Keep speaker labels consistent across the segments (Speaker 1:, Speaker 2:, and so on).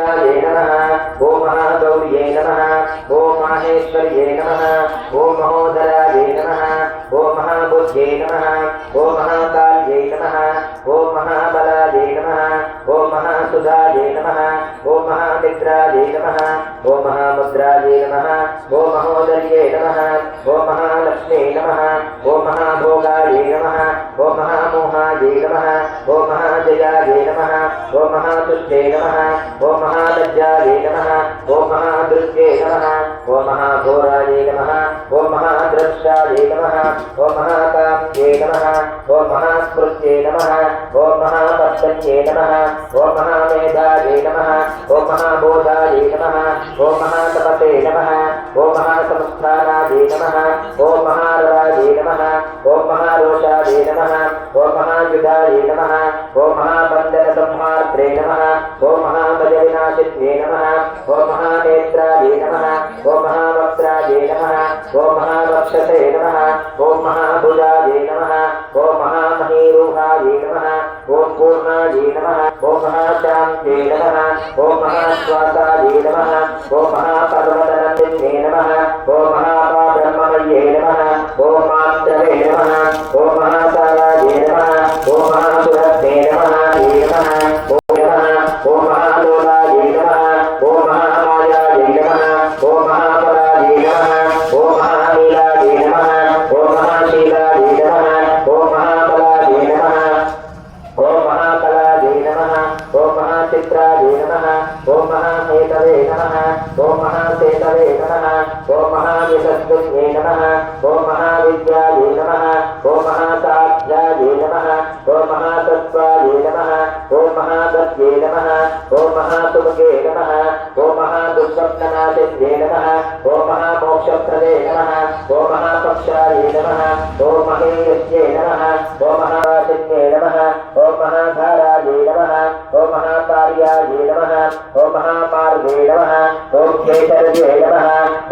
Speaker 1: महाकाल्याय नमः ओम महागौर्यै नमः ओम माहेश्वर्यै नमः ओम महोदराय नमः ओम महाबुद्ध्यै नमः ओम महाकाल्यै नमः ओम महाबलाय नमः ओम महासुधाय नमः ओम महामित्राय नमः ओम महामुद्राय नमः ओम महोदर्ये नमः ओम महालक्ष्मी नमः ओम महाभोगाय नमः ओम महामोहाय नमः ओम महाजयाय नमः ओम महातुष्टे नमः ओम महालज्जाय नमः ओम महादृष्टे नमः ओम महाघोराय नमः ओम महाद्रष्टाय नमः ओम महाकाम्ये नमः ओम महास्मृत्ये नमः ओम महापत्तन्ये नमः ओम महामेधाय नमः ओम महाबोधाय नमः ओम महातपते नमः ओम महासंस्थानाय नमः ओम महाराय नमः ओम महारोषाय नमः ओम महायुधाय नमः ओम महाबन्धनसंहार्त्रे नमः ओम महाभयविनाशिन्ये नमः ओम महानेत्राय नमः ओम महावक्त्राय नमः ओम महावक्षसे नमः ओम महाभुजाय नमः ओम महामहीरूहाय नमः ओम पूर्णाय नमः ओम महाशान्ते नमः ओम महाश्वासाय नमः ओम महापर्वतनन्दिन्ये नमः ओम महाब्रह्ममये नमः ओम मात्रवे नमः ओम महासाराय नमः ओम महासुरत्ते नमः ओम महालोलाय नमः ओम महामायाय नमः ओम महापराय नमः ओम महानीलाय नमः ओम महाशीलाय नमः ओम महाबलाय नमः ओम महाकलाय नमः ओम महाचित्राय नमः ओम महाहेतवे नमः ओम महासेतवे नमः ओम महायशस्विन्ये नमः ओम महाविद्याय नमः ओम महासाध्याय नमः ओम महासत्त्वाय नमः ओम महागत्ये नमः ओम महासुभगे नमः ओम महादुःस्वप्ननाशिन्ये नमः ओम महामोक्षप्रदे नमः ओम महापक्षाय नमः ओम महेयस्ये नमः ओम महावासिन्ये नमः ओम महाधाराय नमः ओम महाकार्याय नमः ओम महामार्गे नमः ओम केसर्ये नमः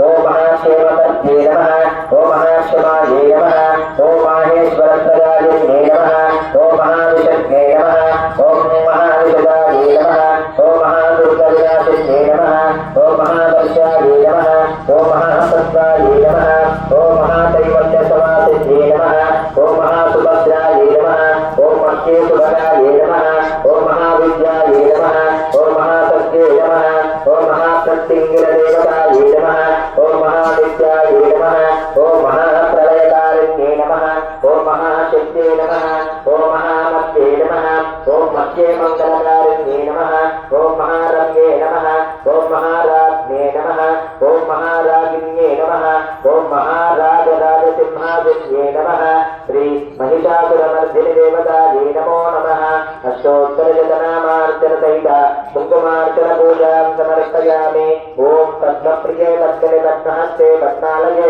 Speaker 1: ओम महाक्षेमकर्त्रे नमः ओम महाक्षमाये नमः ओम माहेश्वरप्रदायिने नमः ओम महाविशज्ञे नमः ओम महाविशदाय नमः ओम महादुर्गविनाशिने नमः ओम महादर्शाय नमः ओम महासत्त्वाय नमः ओम महादैवल्यसमासिने नमः ओम महासुभद्राय नमः ओम मह्येशुभगाय नमः ओम महाविद्याय नमः ओम महासत्ये नमः ओम महाप्रत्यङ्गिरदेवताय नमः ओम महाविद्याय नमः ओम महाप्रलयकारिण्ये नमः ओम महाशक्ते नमः ओम महामत्ये नमः ओम मत्ये मङ्गलकारिण्ये नमः ओम महारम्ये नमः ओम महाराज्ञे नमः ओम महारागिन्ये नमः ओम महाराजराजसिंहादिन्ये नमः श्री महिषासुरमर्दिनि देवतायै नमो नमः अष्टोत्तरशतनामार्चन सहित कुङ्कुमार्चन पूजां समर्पयामि ओम पद्मप्रिये पद्मले पद्महस्ते पद्मालये